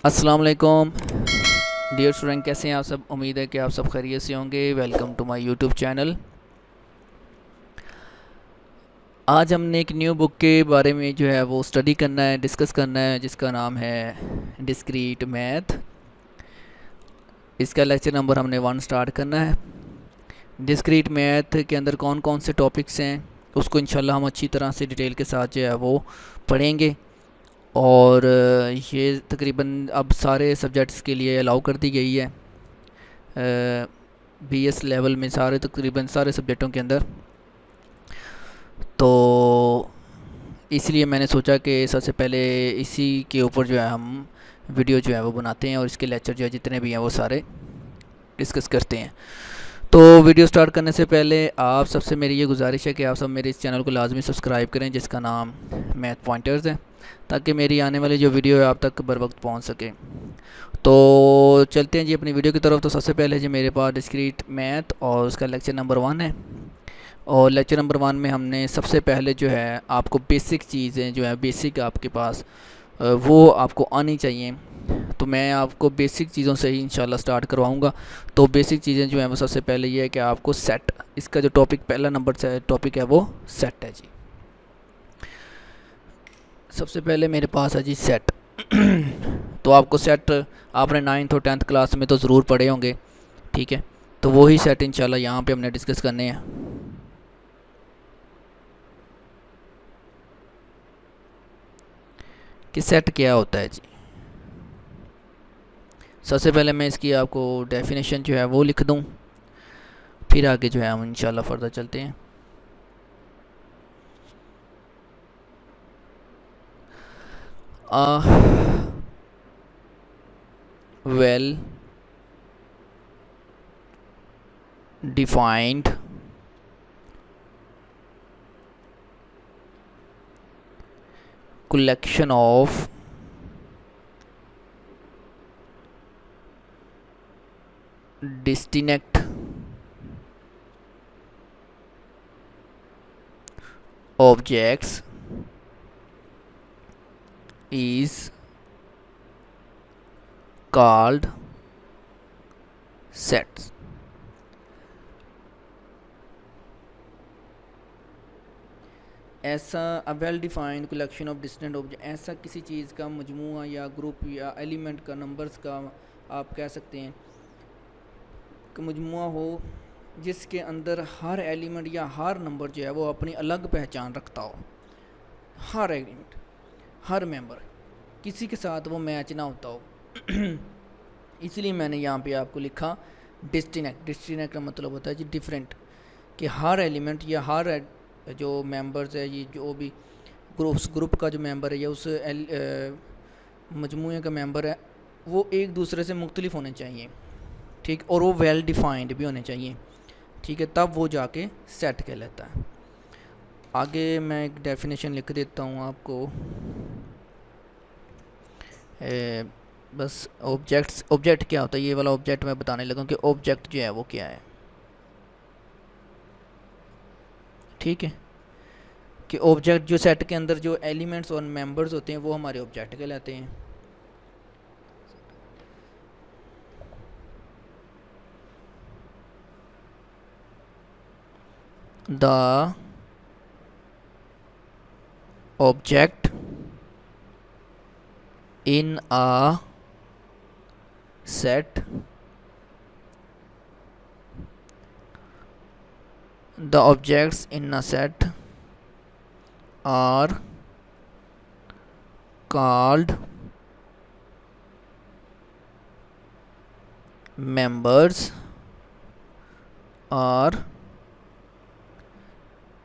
अस्सलाम वालेकुम dear student, कैसे हैं आप सब। उम्मीद है कि आप सब खैरियत से होंगे। Welcome to my YouTube channel. आज हमने एक न्यू बुक के बारे में जो है वो स्टडी करना है, डिस्कस करना है, जिसका नाम है डिस्क्रीट मैथ। इसका लेक्चर नंबर हमने 1 स्टार्ट करना है। डिस्क्रीट मैथ के अंदर कौन कौन से टॉपिक्स हैं उसको इंशाल्लाह हम अच्छी तरह से डिटेल के साथ जो है वो पढ़ेंगे। और ये तकरीबन अब सारे सब्जेक्ट्स के लिए अलाउ कर दी गई है। बीएस लेवल में सारे तकरीबन सारे सब्जेक्टों के अंदर। तो इसलिए मैंने सोचा कि सबसे पहले इसी के ऊपर जो है हम वीडियो जो है वो बनाते हैं और इसके लेक्चर जो है जितने भी हैं वो सारे डिस्कस करते हैं। तो वीडियो स्टार्ट करने से पहले आप सबसे मेरी ये गुजारिश है कि आप सब मेरे इस चैनल को लाजमी सब्सक्राइब करें, जिसका नाम मैथ पॉइंटर्स है, ताकि मेरी आने वाली जो वीडियो है आप तक बर वक्त पहुँच सके। तो चलते हैं जी अपनी वीडियो की तरफ। तो सबसे पहले जी मेरे पास डिस्क्रीट मैथ और उसका लेक्चर नंबर 1 है। और लेक्चर नंबर 1 में हमने सबसे पहले जो है आपको बेसिक चीज़ें जो है बेसिक आपके पास वो आपको आनी चाहिए। तो मैं आपको बेसिक चीज़ों से ही इंशाल्लाह स्टार्ट करवाऊंगा। तो बेसिक चीज़ें जो हैं वो सबसे पहले ये है कि आपको सेट, इसका जो टॉपिक पहला नंबर से टॉपिक है वो सेट है जी। सबसे पहले मेरे पास है जी सेट। तो आपको सेट आपने 9th और 10th क्लास में तो ज़रूर पढ़े होंगे, ठीक है। तो वही सेट इंशाल्लाह यहाँ पे हमने डिस्कस करने हैं। कि सेट क्या होता है जी। सबसे पहले मैं इसकी आपको डेफिनेशन जो है वो लिख दूँ, फिर आगे जो है हम इंशाल्लाह फर्दर चलते हैं। Well defined collection of distinct objects is called sets। ऐसा a well defined collection of distant object, ऐसा किसी चीज़ का मजमूआ या ग्रुप या एलिमेंट का नंबर्स का आप कह सकते हैं कि मजमूआ हो जिसके अंदर हर एलिमेंट या हर नंबर जो है वो अपनी अलग पहचान रखता हो। हर एलिमेंट, हर मेंबर किसी के साथ वो मैच ना होता हो। इसलिए मैंने यहाँ पे आपको लिखा डिस्टिनेक्ट। डिस्टिनेक्ट का मतलब होता है जी डिफरेंट, कि हर एलिमेंट या हर जो मेंबर्स है, ये जो भी ग्रुप का जो मेंबर है या उस मजमूए का मेंबर है, वो एक दूसरे से मुख्तलिफ होने चाहिए, ठीक। और वो वेल डिफाइंड भी होने चाहिए, ठीक है, तब वो जाके सेट कहलाता है। आगे मैं एक डेफिनेशन लिख देता हूँ आपको। ए, बस ऑब्जेक्ट क्या होता है ये वाला ऑब्जेक्ट मैं बताने लगा कि ऑब्जेक्ट जो है वो क्या है, ठीक है। कि ऑब्जेक्ट जो सेट के अंदर जो एलिमेंट्स और मेंबर्स होते हैं वो हमारे ऑब्जेक्ट कहलाते हैं। The object in a set, the objects in a set are called members or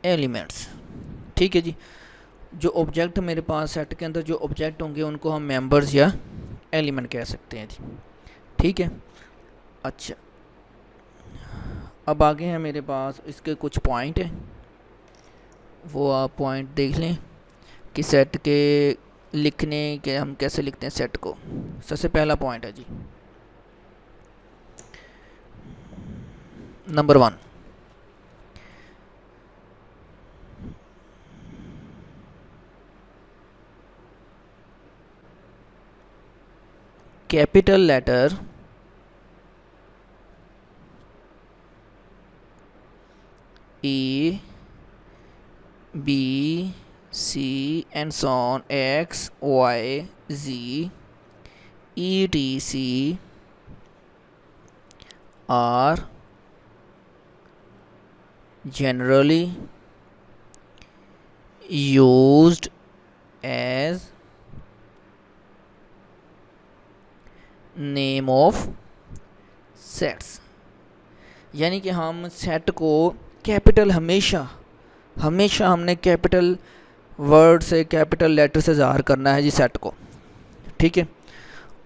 elements, ठीक है जी। जो ऑब्जेक्ट मेरे पास सेट के अंदर जो ऑब्जेक्ट होंगे उनको हम मेंबर्स या एलिमेंट कह सकते हैं जी, ठीक है। अच्छा, अब आगे हैं मेरे पास इसके कुछ पॉइंट हैं, वो आप पॉइंट देख लें कि सेट के लिखने के हम कैसे लिखते हैं सेट को। सबसे पहला पॉइंट है जी number 1। Capital letter A, B, C and so on, X, Y, Z, etc are generally used as name of sets। यानी कि हम सेट को कैपिटल हमेशा हमने कैपिटल वर्ड से कैपिटल लेटर से ज़ाहिर करना है जी सेट को, ठीक है।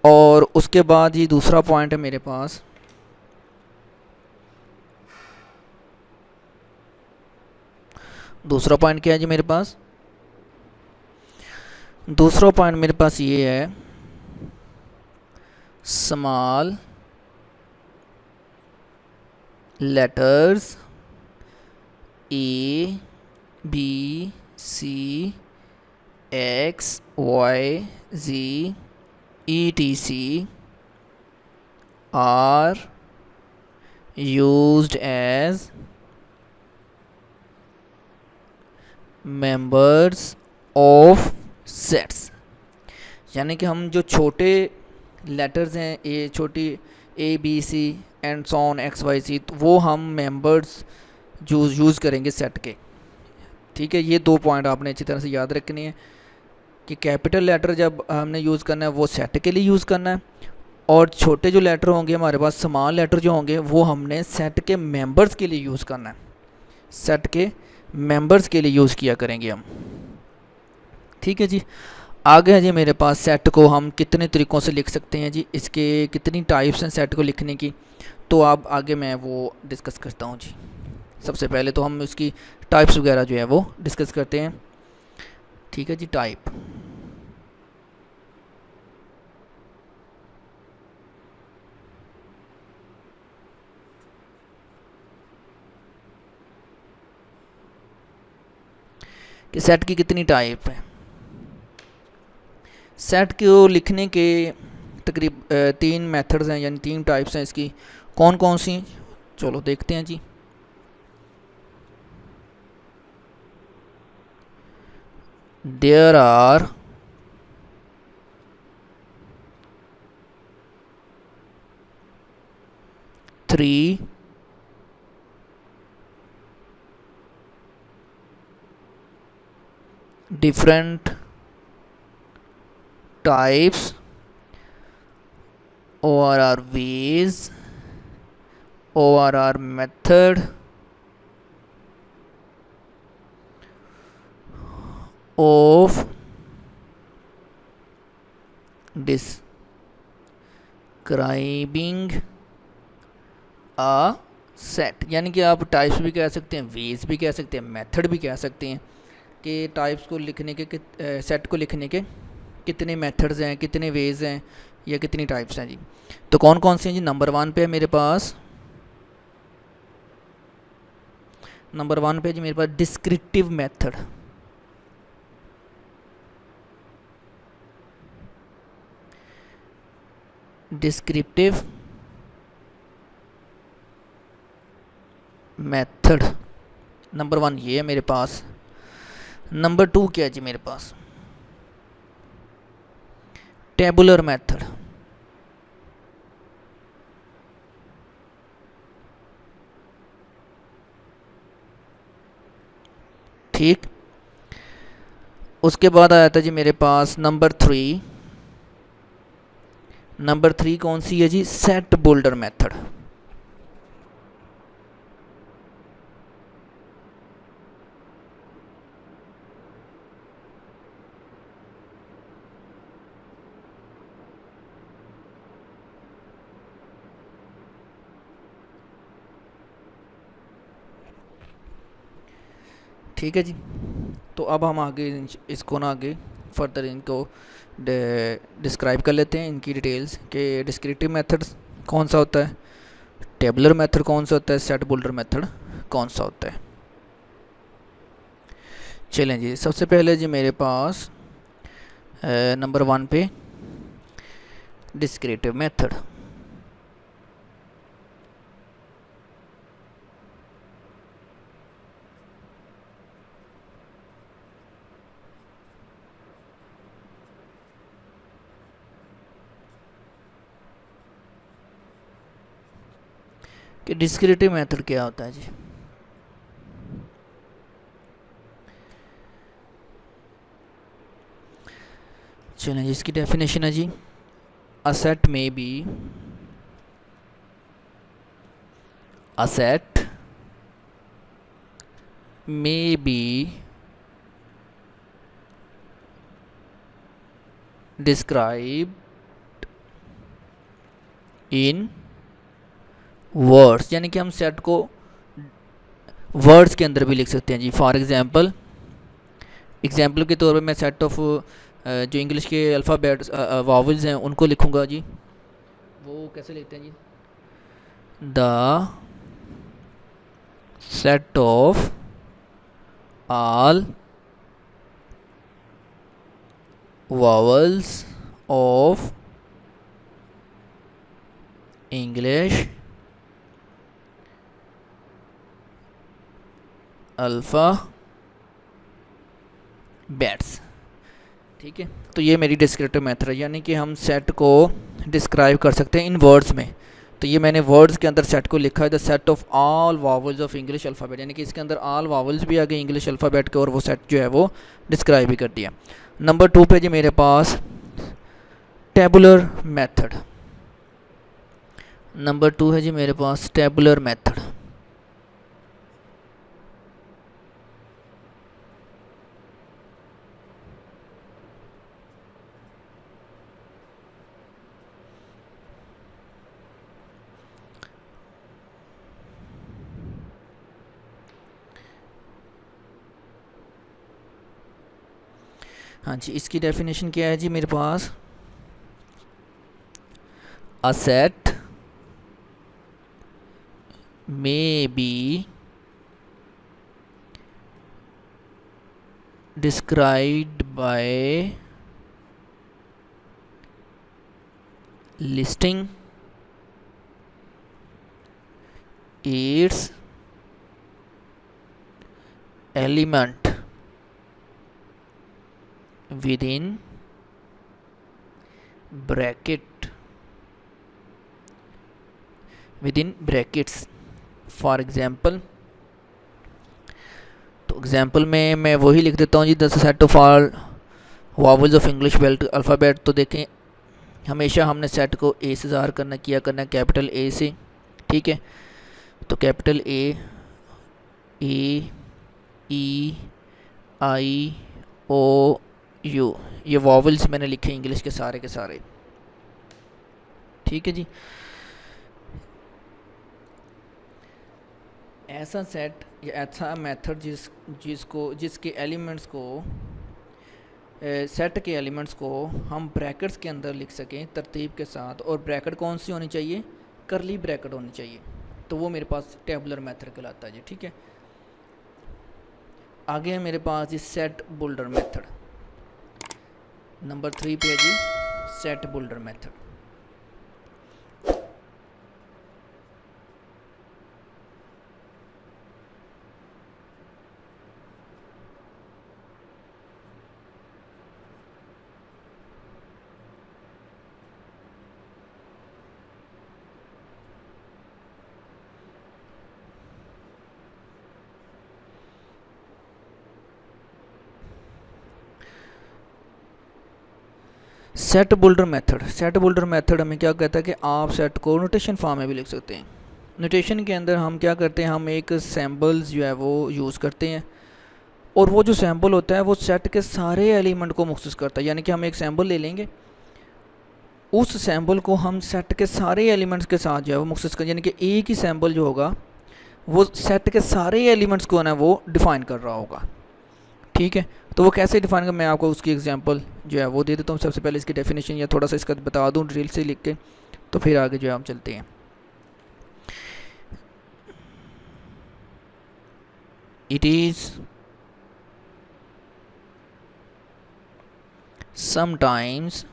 और उसके बाद ये दूसरा पॉइंट है मेरे पास, दूसरा पॉइंट क्या है जी मेरे पास, दूसरा पॉइंट मेरे पास ये है small letters A, B, C, X, Y, Z, etc are used as members of sets। यानी कि हम जो छोटे लेटर्स हैं छोटी A, B, C and so on XYZ, तो वो हम मेंबर्स यूज़ करेंगे सेट के, ठीक है। ये दो पॉइंट आपने अच्छी तरह से याद रखनी है कि कैपिटल लेटर जब हमने यूज़ करना है वो सेट के लिए यूज़ करना है, और छोटे जो लेटर होंगे हमारे पास, स्मॉल लेटर जो होंगे, वो हमने सेट के मेंबर्स के लिए यूज़ करना है, सेट के मेंबर्स के लिए यूज़ किया करेंगे हम, ठीक है जी। आगे है जी मेरे पास सेट को हम कितने तरीक़ों से लिख सकते हैं जी, इसके कितनी टाइप्स हैं सेट को लिखने की, तो अब आगे मैं वो डिस्कस करता हूँ जी। सबसे पहले तो हम इसकी टाइप्स वगैरह जो है वो डिस्कस करते हैं, ठीक है जी। टाइप, कि सेट की कितनी टाइप है। सेट को लिखने के तकरीब 3 मेथड्स हैं, यानी 3 टाइप्स हैं इसकी। कौन कौन सी, चलो देखते हैं जी। There are three different types or are ways or are method of describing a set. यानी कि आप टाइप्स भी कह सकते हैं, वेज भी कह सकते हैं, मेथड भी कह सकते हैं कि टाइप्स को लिखने के सेट को लिखने के कितने मेथड्स हैं, कितने वेज हैं, या कितनी टाइप्स हैं जी। तो कौन कौन सी हैं जी। नंबर 1 पे है मेरे पास, नंबर 1 पे जी मेरे पास descriptive method. Descriptive method number 1 ये है मेरे पास। नंबर 2 क्या है जी मेरे पास, टेबुलर मेथड। ठीक, उसके बाद आया था जी मेरे पास नंबर 3। नंबर 3 कौन सी है जी, सेट बुल्डर मेथड। ठीक है जी। तो अब हम आगे इसको ना आगे फर्दर इनको डिस्क्राइब कर लेते हैं, इनकी डिटेल्स के डिस्क्रिप्टिव मेथड्स कौन सा होता है, टेबुलर मेथड कौन सा होता है, सेट बुल्डर मेथड कौन सा होता है। चलें जी, सबसे पहले जी मेरे पास नंबर 1 पे डिस्क्रिप्टिव मेथड। कि डिस्क्रिप्टिव मेथड क्या होता है जी? चलें जी, इसकी डेफिनेशन है जी, a set may be a set may be described in words, यानी कि हम सेट को वर्ड्स के अंदर भी लिख सकते हैं जी। फॉर एग्जाम्पल के तौर पे मैं सेट ऑफ जो इंग्लिश के अल्फ़ाबेट्स वावल्स हैं उनको लिखूंगा जी। वो कैसे लिखते हैं जी? The set of all vowels of English alphabets. ठीक है, तो ये मेरी डिस्क्रिप्टिव मेथड है, यानी कि हम सेट को डिस्क्राइब कर सकते हैं इन वर्ड्स में। तो ये मैंने वर्ड्स के अंदर सेट को लिखा है, the set of all vowels of English alphabet, यानी कि इसके अंदर ऑल वावल्स भी आ गए इंग्लिश अल्फ़ाबेट के, और वो सेट जो है वो डिस्क्राइब भी कर दिया। नंबर 2 पे जी मेरे पास टेबुलर मेथड। नंबर 2 है जी मेरे पास टेबुलर मेथड। हाँ जी, इसकी डेफिनेशन क्या है जी मेरे पास? A set may be described by listing its element within brackets। For example, तो एग्जाम्पल में मैं वही लिख देता हूँ जी, the set of all vowels of English belt alphabet. तो देखें, हमेशा हमने सेट को ए से ज़ाहिर करना है कैपिटल ए से। ठीक है, तो capital A E I O U, ये वावल्स मैंने लिखे इंग्लिश के सारे के सारे। ठीक है जी, ऐसा सेट या ऐसा मेथड जिसके एलिमेंट्स को सेट के एलिमेंट्स को हम ब्रैकेट्स के अंदर लिख सकें तरतीब के साथ, और ब्रैकेट कौन सी होनी चाहिए? करली ब्रैकेट होनी चाहिए। तो वो मेरे पास टेबुलर मेथड कहलाता है जी। ठीक है, आगे है मेरे पास जी सेट बुल्डर मेथड। नंबर 3 पे है जी set builder method. Set builder method हमें क्या कहता है कि आप सेट को नोटेशन फॉर्म में भी लिख सकते हैं। नोटेशन के अंदर हम क्या करते हैं, हम एक सैम्बल्स जो है वो यूज़ करते हैं, और वो जो सैम्पल होता है वो सेट के सारे एलिमेंट को मुख्तस करता है। यानी कि हम एक सैम्पल ले लेंगे, उस सैम्पल को हम सेट के सारे एलिमेंट्स के साथ जो है वो मुख्तस कर, यानी कि एक ही सैम्पल जो होगा वो सेट के सारे एलिमेंट्स को ना वो डिफ़ाइन कर रहा होगा। ठीक है, तो वो कैसे डिफाइन कर, मैं आपको उसकी एग्जांपल जो है वो दे देता हूँ। सबसे पहले इसकी डेफिनेशन या थोड़ा सा इसका बता दूँ ड्रिल से लिख के, तो फिर आगे जो है हम चलते हैं। It is sometimes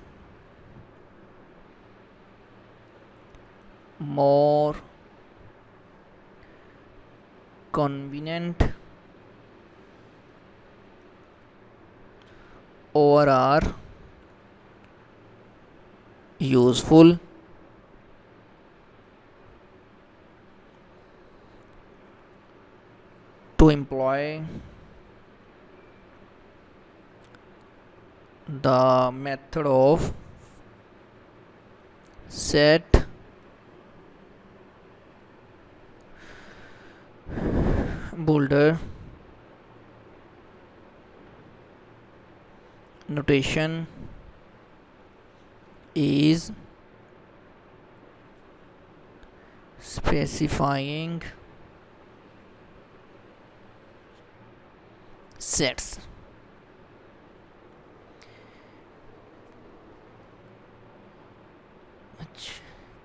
more convenient or are useful to employ the method of set boulder notation is specifying sets.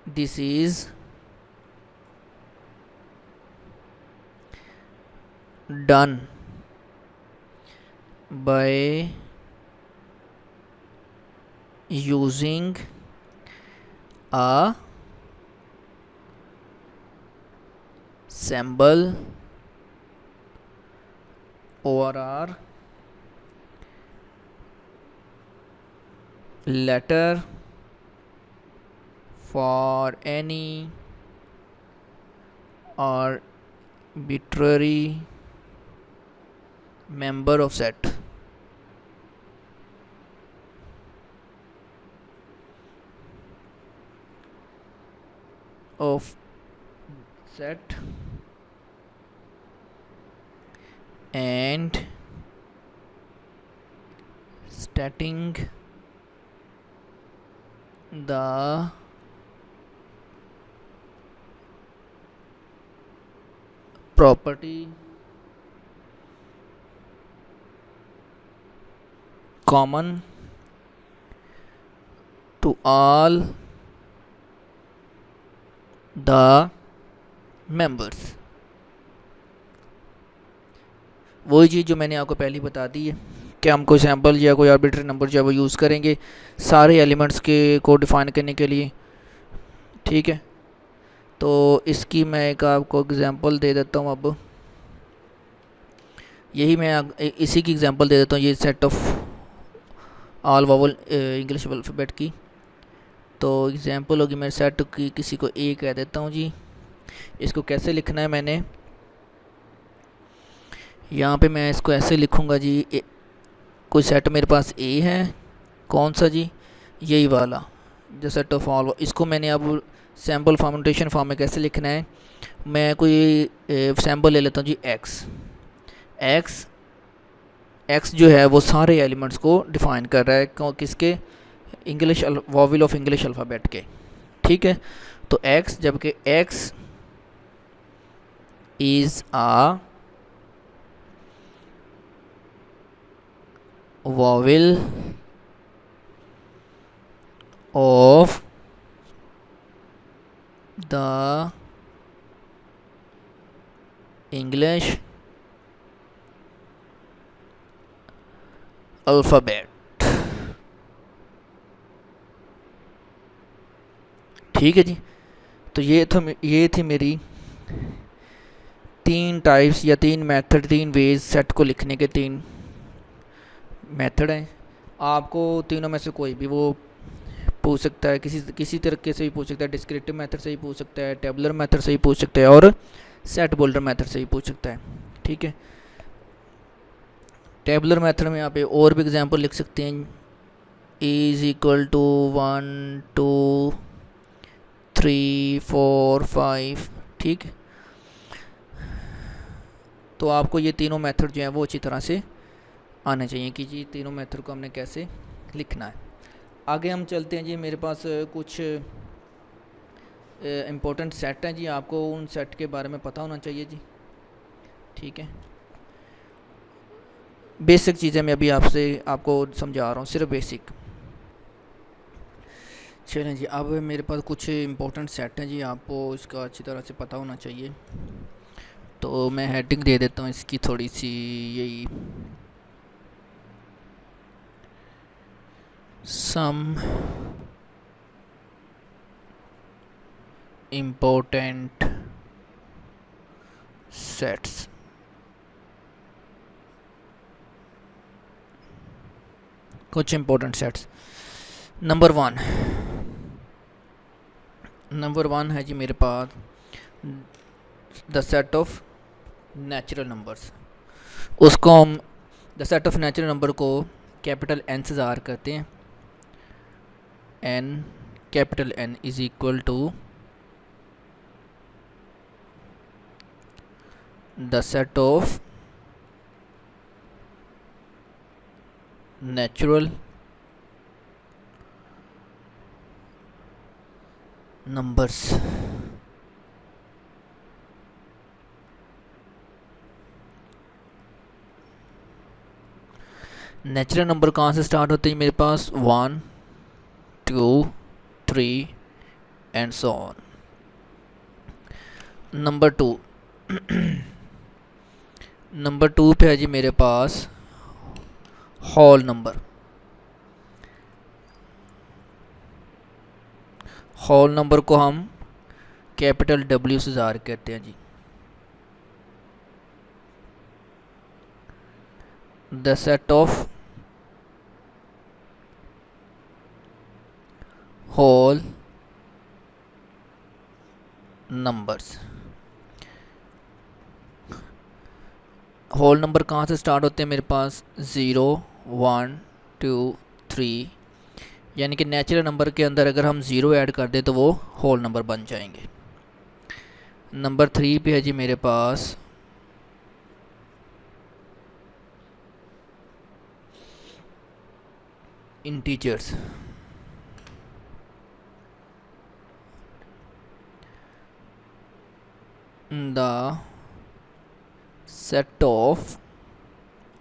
This is done by using a symbol or letter for any arbitrary member of set. Of set and stating the property common to all the members. वही चीज़ जो मैंने आपको पहले बता दी है कि हम कोई सैम्पल या कोई आर्बिट्री नंबर जो है वो यूज़ करेंगे सारे एलिमेंट्स के को डिफ़ाइन करने के लिए। ठीक है, तो इसकी मैं एक आपको एग्जांपल दे देता हूँ। अब यही मैं इसी की एग्जांपल दे देता हूँ, ये set of all vowel English alphabet की। तो एग्जांपल होगी मेरे सेट की, किसी को ए कह देता हूँ जी। इसको कैसे लिखना है, मैंने यहाँ पे मैं इसको ऐसे लिखूँगा जी। कोई सेट मेरे पास ए है, कौन सा जी, यही वाला जो सेट ऑफ ऑल। इसको मैंने अब सैम्पल फॉर्मेटेशन फॉर्म में कैसे लिखना है, मैं कोई सैम्पल ले लेता हूँ जी एक्स। एक्स जो है वो सारे एलिमेंट्स को डिफ़ाइन कर रहा है, किसके, English vowel of English alphabet के। ठीक है, तो एक्स, जबकि x is a vowel of the English alphabet। ठीक है जी, तो ये थी मेरी तीन टाइप्स या तीन मेथड, तीन वेज सेट को लिखने के तीन मेथड हैं। आपको तीनों में से कोई भी वो पूछ सकता है, किसी तरीके से भी पूछ सकता है, डिस्क्रिप्टिव मेथड से ही पूछ सकता है, टेबुलर मेथड से ही पूछ सकता है, और सेट बोल्डर मेथड से ही पूछ सकता है। ठीक है, टेबुलर मेथड में आप और भी एग्जांपल लिख सकते हैं, इज इक्वल टू 1 2 3 4 5। ठीक है, तो आपको ये तीनों मेथड जो हैं वो अच्छी तरह से आने चाहिए कि जी तीनों मेथड को हमने कैसे लिखना है। आगे हम चलते हैं जी, मेरे पास कुछ इम्पोर्टेंट सेट हैं जी, आपको उन सेट के बारे में पता होना चाहिए जी। ठीक है, बेसिक चीज़ें मैं अभी आपको समझा रहा हूँ, सिर्फ बेसिक। चलें जी, अब मेरे पास कुछ इम्पोर्टेंट सेट हैं जी, आपको इसका अच्छी तरह से पता होना चाहिए। तो मैं हेडिंग दे देता हूँ इसकी थोड़ी सी, यही सम इम्पोर्टेंट सेट्स। कुछ इम्पोर्टेंट सेट्स। नंबर वन है जी मेरे पास the set of natural numbers. उसको हम the set of natural number को कैपिटल एन से ज़ाहिर करते हैं। N, capital N is equal to the set of natural numbers. Natural number कहाँ से स्टार्ट होते हैं मेरे पास? 1 2 3 and so on. Number two पे है जी मेरे पास होल नंबर। होल नंबर को हम कैपिटल डब्ल्यू से ज़ाहिर करते हैं जी। The set of whole numbers. Whole number कहाँ से स्टार्ट होते हैं मेरे पास? 0 1 2 3, यानी कि नेचुरल नंबर के अंदर अगर हम 0 ऐड कर दें तो वो होल नंबर बन जाएंगे। नंबर 3 पे है जी मेरे पास integers. The set of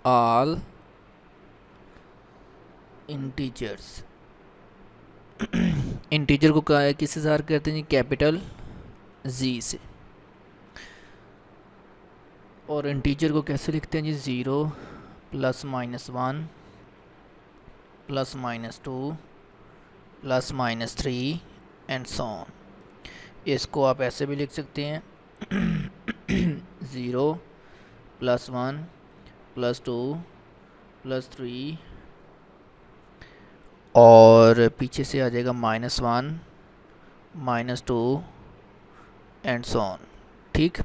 all integers. Integer को क्या है, किससे ज़ाहिर करते हैं जी? कैपिटल जी से। और इंटीजर को कैसे लिखते हैं जी? 0 plus minus 1 plus minus 2 plus minus 3 and so on. इसको आप ऐसे भी लिख सकते हैं 0 प्लस 1 प्लस 2 प्लस 3 और पीछे से आ जाएगा -1 -2 एंड सो ऑन। ठीक।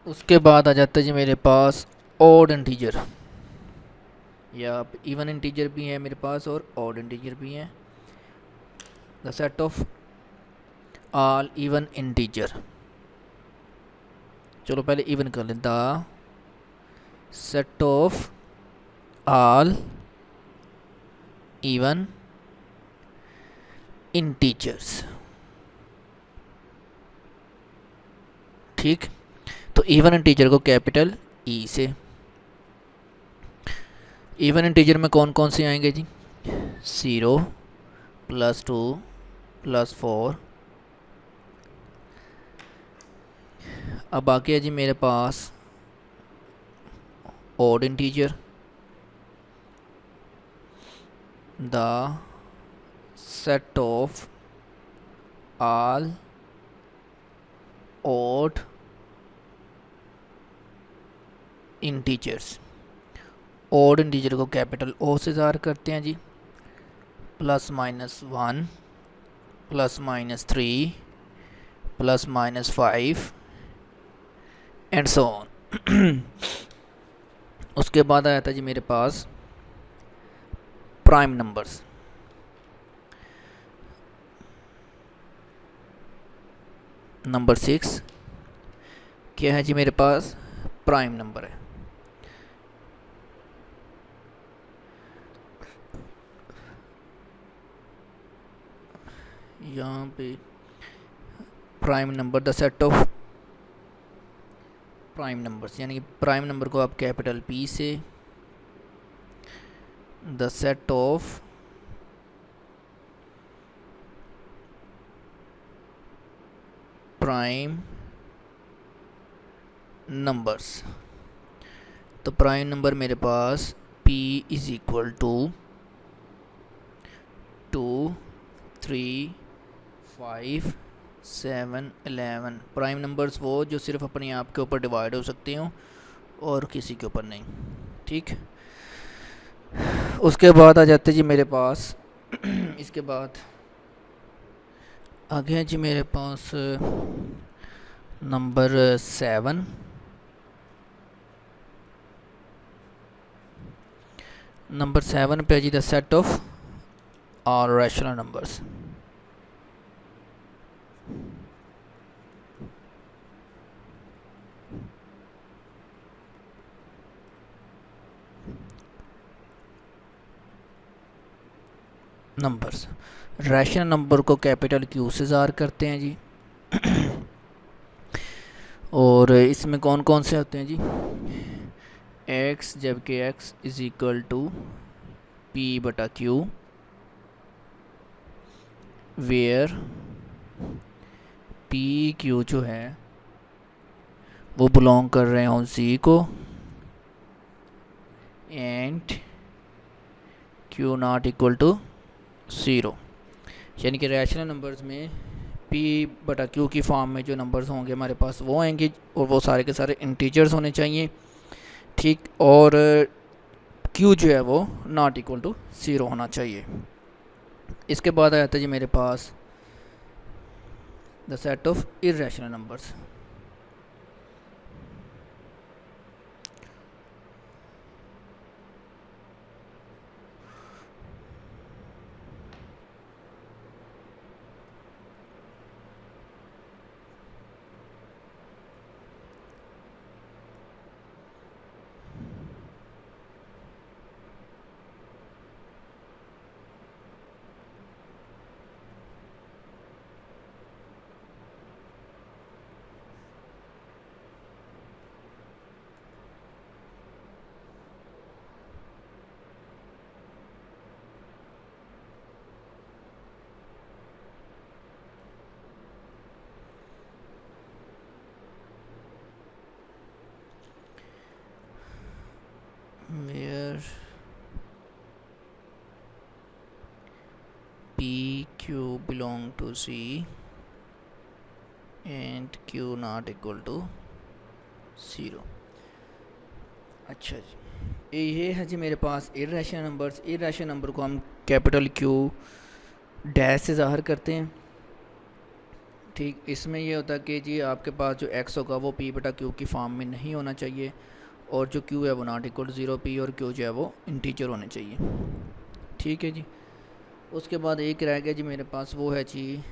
उसके बाद आ जाता है जी मेरे पास ऑड इंटीजर, या इवन इंटीजर भी है मेरे पास और ऑड इंटीजर भी हैं। The set of all even integer. चलो पहले इवन कर लें। The set of all even integers. ठीक। तो इवन इंटीजर को कैपिटल ई से। इवन इंटीजर में कौन कौन से आएंगे जी? 0 +2 +4। अब बाकी है जी मेरे पास odd integer. The set of all odd integers. Odd integer को कैपिटल ओ से ज़ाहिर करते हैं जी। +-1 +-3 +-5 एंड सो ऑन। उसके बाद आया था जी मेरे पास प्राइम नंबर्स। नंबर 6 क्या है जी मेरे पास? प्राइम नंबर है। यहाँ पे prime number, the set of prime numbers, यानी कि प्राइम नंबर को आप कैपिटल पी से। The set of prime numbers. तो प्राइम नंबर मेरे पास p is equal to 2 3 5, 7, 11 prime numbers वो जो सिर्फ अपने आप के ऊपर डिवाइड हो सकते हो और किसी के ऊपर नहीं। ठीक, उसके बाद आ जाते जी मेरे पास इसके बाद आ गया जी मेरे पास नंबर 7। नंबर 7 पे जी the set of all rational numbers. Numbers rational number को कैपिटल क्यू से ज़ाहिर करते हैं जी। और इसमें कौन कौन से होते हैं जी? x, जबकि x is equal to p बटा क्यू, वेयर पी क्यू जो है वो बिलोंग कर रहे हैं z को, and q not equal to 0। यानी कि रैशनल नंबर्स में p बटा q की फॉर्म में जो नंबर्स होंगे हमारे पास वो आएंगे और वो सारे के सारे इंटीजर्स होने चाहिए। ठीक, और q जो है वो नॉट इक्वल टू 0 होना चाहिए। इसके बाद आ जाता है जी मेरे पास the set of irrational numbers. where p q belong to c and q not equal to 0। अच्छा जी, ये है जी मेरे पास इर्रेशनल नंबर्स। इर्रेशनल नंबर को हम कैपिटल क्यू डैश से ज़ाहिर करते हैं। ठीक, इसमें ये होता है कि जी आपके पास जो x होगा वो p बटा क्यू की फॉर्म में नहीं होना चाहिए और जो q है वो नॉट इक्वल टू 0, p और q जो है वो इंटीजर होने चाहिए। ठीक है जी, उसके बाद एक रह गया जी मेरे पास, वो है जी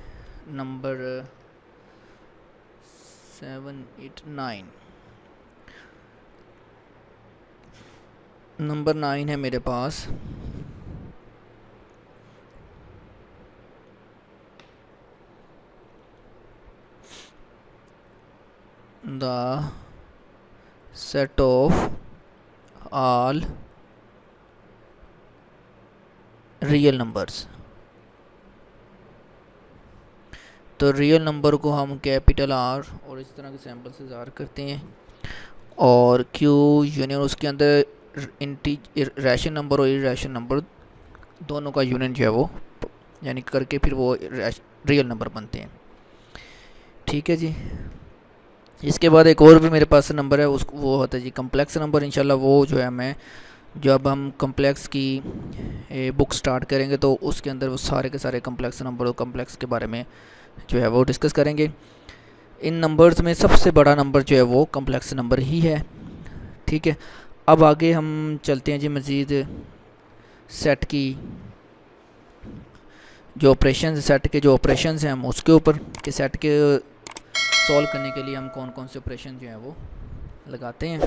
नंबर 7, 8, 9। नंबर 9 है मेरे पास the set of all real numbers. तो रियल नंबर को हम कैपिटल आर और इस तरह के सैम्पल से ज़ाहिर करते हैं और क्यू यूनियन उसके अंदर रैशनल नंबर और इर्रेशनल नंबर दोनों का यूनियन जो है वो यानी करके फिर वो रियल नंबर बनते हैं। ठीक है जी, इसके बाद एक और भी मेरे पास नंबर है, उस वो होता है जी कम्प्लेक्स नंबर। इंशाल्लाह वो जो है मैं जब हम कम्प्लेक्स की बुक स्टार्ट करेंगे तो उसके अंदर वो सारे के सारे कम्प्लेक्स नंबर और कम्प्लेक्स के बारे में जो है वो डिस्कस करेंगे। इन नंबर्स में सबसे बड़ा नंबर जो है वो कम्प्लेक्स नंबर ही है। ठीक है, अब आगे हम चलते हैं जी मज़ीद सेट की जो ऑपरेशन, सेट के जो ऑपरेशन हैं हम उसके ऊपर कि सेट के सॉल्व करने के लिए हम कौन कौन से ऑपरेशन जो हैं वो लगाते हैं।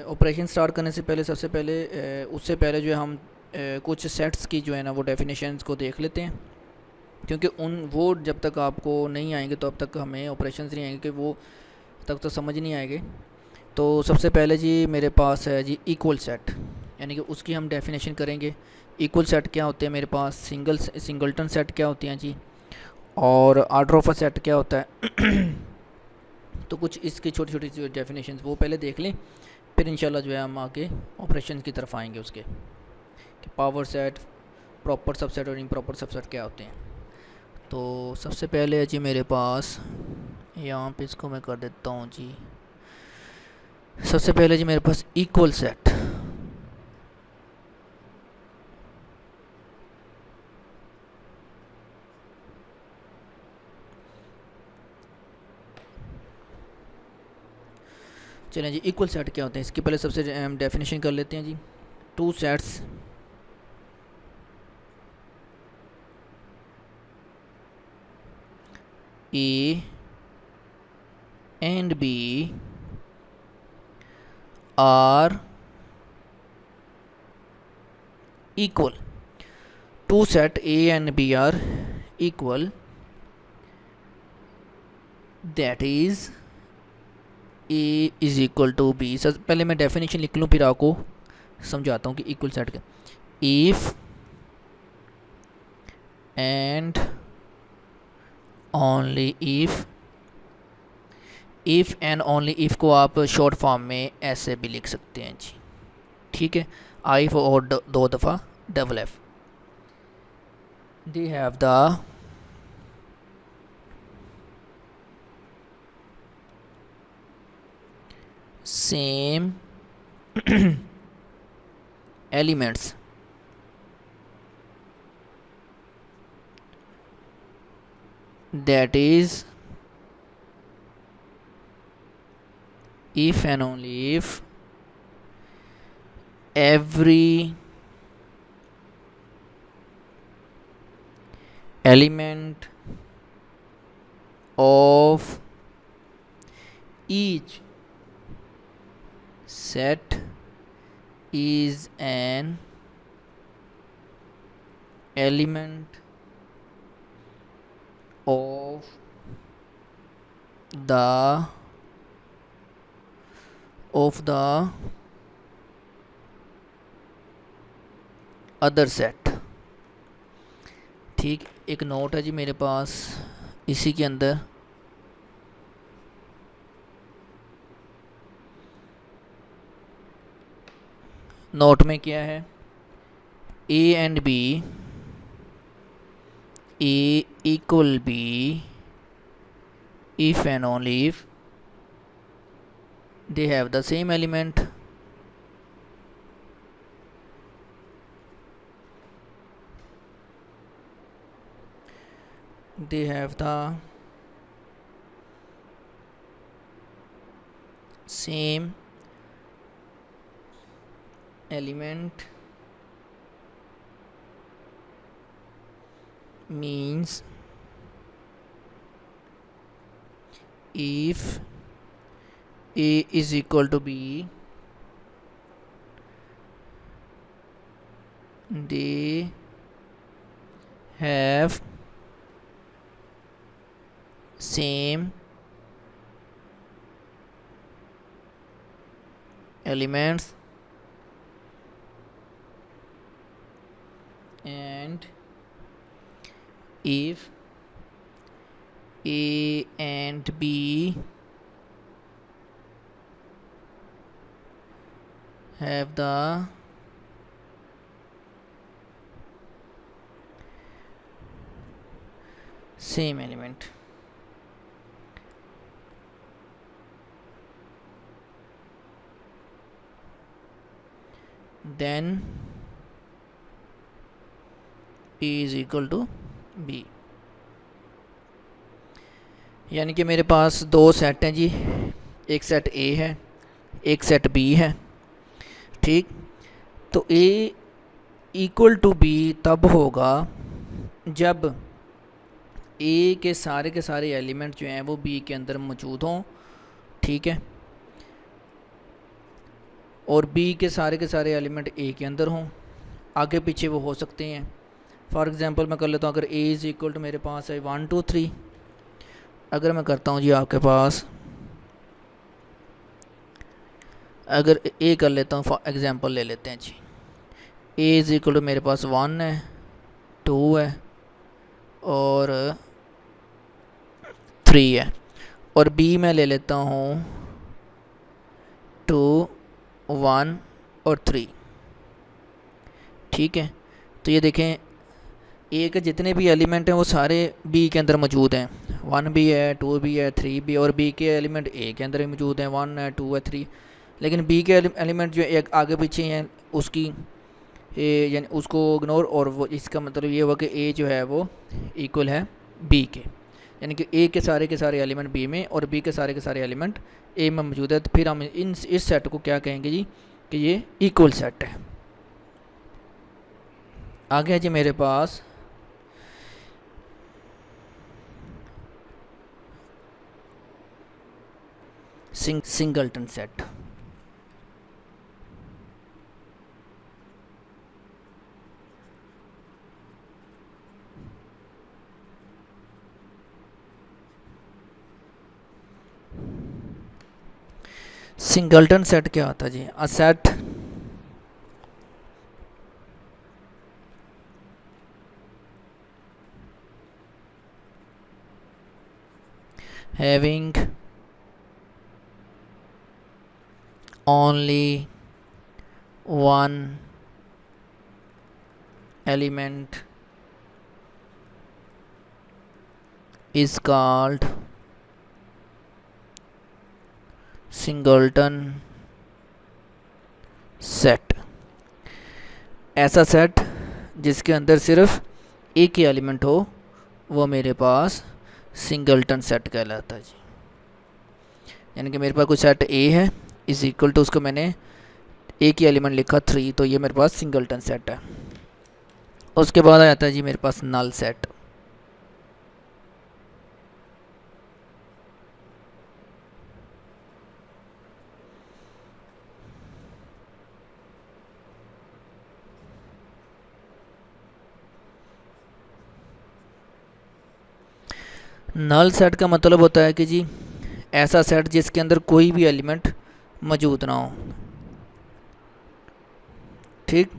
ऑपरेशन स्टार्ट करने से पहले सबसे पहले उससे पहले जो है हम कुछ सेट्स की जो है ना वो डेफिनेशंस को देख लेते हैं, क्योंकि वो जब तक आपको नहीं आएंगे तो अब तक हमें ऑपरेशंस नहीं आएंगे कि वो तक तो समझ नहीं आएंगे। तो सबसे पहले जी मेरे पास है जी इक्वल सेट, यानी कि उसकी हम डेफिनेशन करेंगे। इक्वल सेट क्या होते हैं मेरे पास, सिंगलटन सेट क्या होते हैं जी, और ऑर्डर ऑफ अ सेट क्या होता है। तो कुछ इसकी छोटी छोटी जो डेफिनेशन वो पहले देख लें, फिर इंशाल्लाह जो है हम आगे ऑपरेशन की तरफ आएंगे उसके। कि पावर सेट, प्रॉपर सबसेट और इम्प्रॉपर सबसेट क्या होते हैं। तो सबसे पहले है जी मेरे पास, यहाँ पे इसको मैं कर देता हूँ जी, सबसे पहले जी मेरे पास इक्वल सेट। चलें जी, इक्वल सेट क्या होते हैं इसके पहले सबसे हम डेफिनेशन कर लेते हैं जी। Two sets A and B are equal. Two set A and B are equal, that is A is equal to B। सब पहले मैं डेफिनेशन लिख लूँ फिर आपको समझाता हूँ कि इक्वल सेट का। If and only if and only if को आप शॉर्ट फॉर्म में ऐसे भी लिख सकते हैं जी, ठीक है। आई और दो दफ़ा double F. They have the same elements, that is if and only if every element of each set is an element of the other set। ठीक, एक नोट है जी मेरे पास इसी के अंदर, नोट में क्या है, A and B, A equal B if and only if they have the same element, they have the same element, means if A is equal to B, they have same elements and if A and B have the same element, then A is equal to B। यानी कि मेरे पास दो set हैं जी, एक set ए है एक set B है, ठीक। तो ए इक्वल टू बी तब होगा जब ए के सारे एलिमेंट जो हैं वो बी के अंदर मौजूद हों, ठीक है, और बी के सारे एलिमेंट ए के अंदर हों, आगे पीछे वो हो सकते हैं। फॉर एग्ज़ाम्पल मैं कर लेता हूँ, अगर ए इज़ इक्वल टू मेरे पास है 1 2 3, अगर मैं करता हूँ जी आपके पास, अगर ए कर लेता हूँ, फॉर एग्ज़ाम्पल ले लेते हैं जी, ए इज़ इक्वल टू मेरे पास 1 है 2 है और 3 है, और बी मैं ले लेता हूँ 2 1 और 3, ठीक है। तो ये देखें ए के जितने भी एलिमेंट हैं वो सारे बी के अंदर मौजूद हैं। 1 भी है, 2 भी है, 3 भी, और बी के एलिमेंट ए के अंदर ही मौजूद हैं, 1 है, 2 है, 3। लेकिन बी के एलिमेंट जो एक आगे पीछे हैं उसकी यानी उसको इग्नोर, और वो इसका मतलब ये हुआ कि ए जो है वो इक्वल है बी के, यानी कि ए के सारे एलिमेंट बी में और बी के सारे एलिमेंट ए में मौजूद है। तो फिर हम इस सेट को क्या कहेंगे जी, कि ये इक्वल सेट है। आगे है जी मेरे पास सिंगलटन सेट। सिंगलटन सेट क्या होता है जी? A set having only one element is called singleton set. ऐसा सेट जिसके अंदर सिर्फ एक ही एलिमेंट हो वो मेरे पास सिंगलटन सेट कहलाता है जी। यानी कि मेरे पास कोई सेट ए है, इज इक्वल टू, उसको मैंने एक ही एलिमेंट लिखा 3, तो ये मेरे पास सिंगलटन सेट है। उसके बाद आ जाता है जी मेरे पास नल सेट। नल सेट का मतलब होता है कि जी ऐसा सेट जिसके अंदर कोई भी एलिमेंट मौजूद ना हो। ठीक,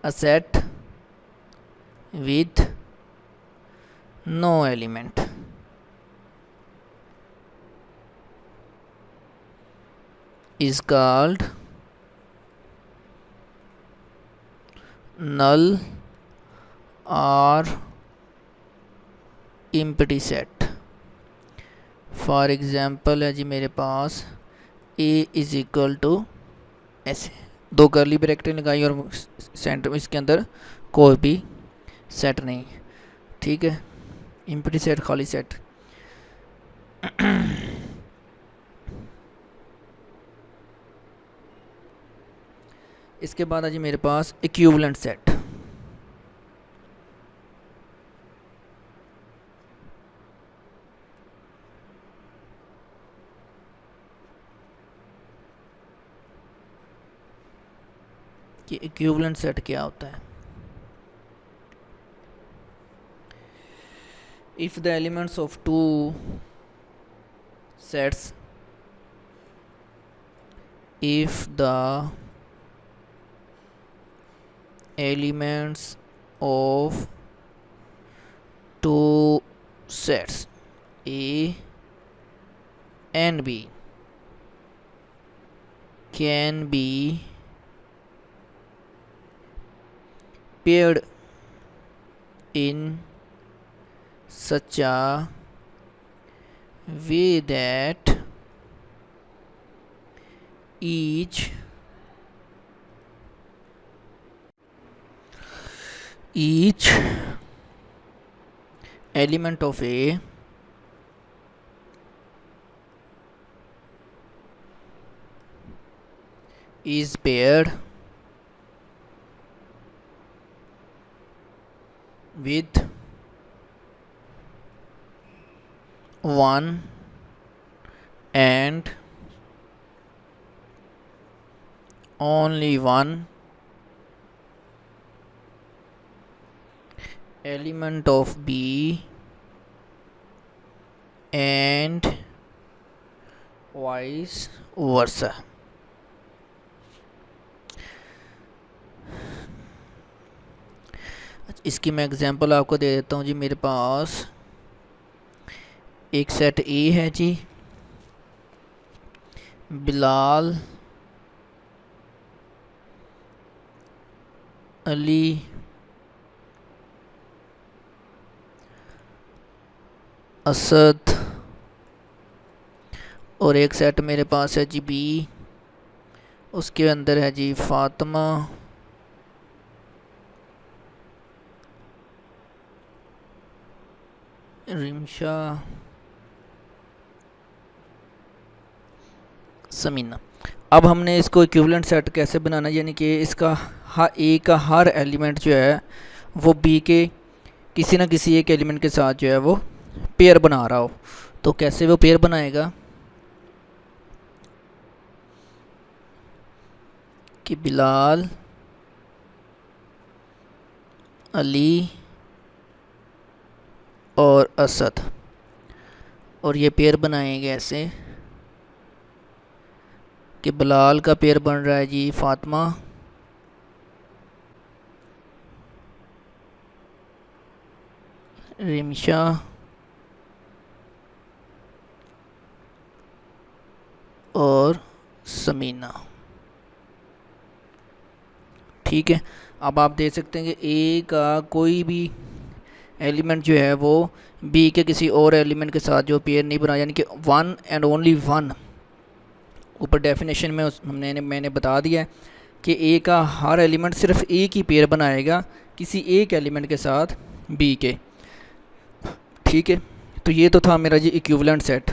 a set with no element is called null or empty set। For example है जी मेरे पास a इज इक्वल टू ऐसे, दो करली ब्रैकेट लगाई और सेंटर में इसके अंदर कोई भी सेट नहीं। ठीक है, एम्प्टी सेट, खाली सेट। इसके बाद है जी मेरे पास इक्विवेलेंट सेट। कि इक्विवेलेंट सेट क्या होता है? If the elements of two sets, if the elements of two sets A and B can be paired in such a way that each element of A is paired with one and only one element of B and vice versa। इसकी मैं example आपको दे देता हूँ जी। मेरे पास एक set ए है जी, बिलाल, अली, असद, और एक सेट मेरे पास है जी बी, उसके अंदर है जी फातिमा, रिमशा, समीना। अब हमने इसको इक्विवेलेंट सेट कैसे बनाना, यानी कि इसका ए का हर एलिमेंट जो है वो बी के किसी ना किसी एक एलिमेंट के साथ जो है वो पेयर बना रहा हो। तो कैसे वो पेयर बनाएगा कि बिलाल, अली और असद, और ये पेयर बनाएंगे ऐसे कि बिलाल का पेयर बन रहा है जी फातिमा, रिमशा और समीना। ठीक है, अब आप देख सकते हैं कि ए का कोई भी एलिमेंट जो है वो बी के किसी और एलिमेंट के साथ जो पेयर नहीं बना, यानी कि वन एंड ओनली वन। ऊपर डेफिनेशन में मैंने बता दिया है कि ए का हर एलिमेंट सिर्फ एक ही पेयर बनाएगा किसी एक एलिमेंट के साथ बी के। ठीक है, तो ये तो था मेरा जी इक्विवेलेंट सेट।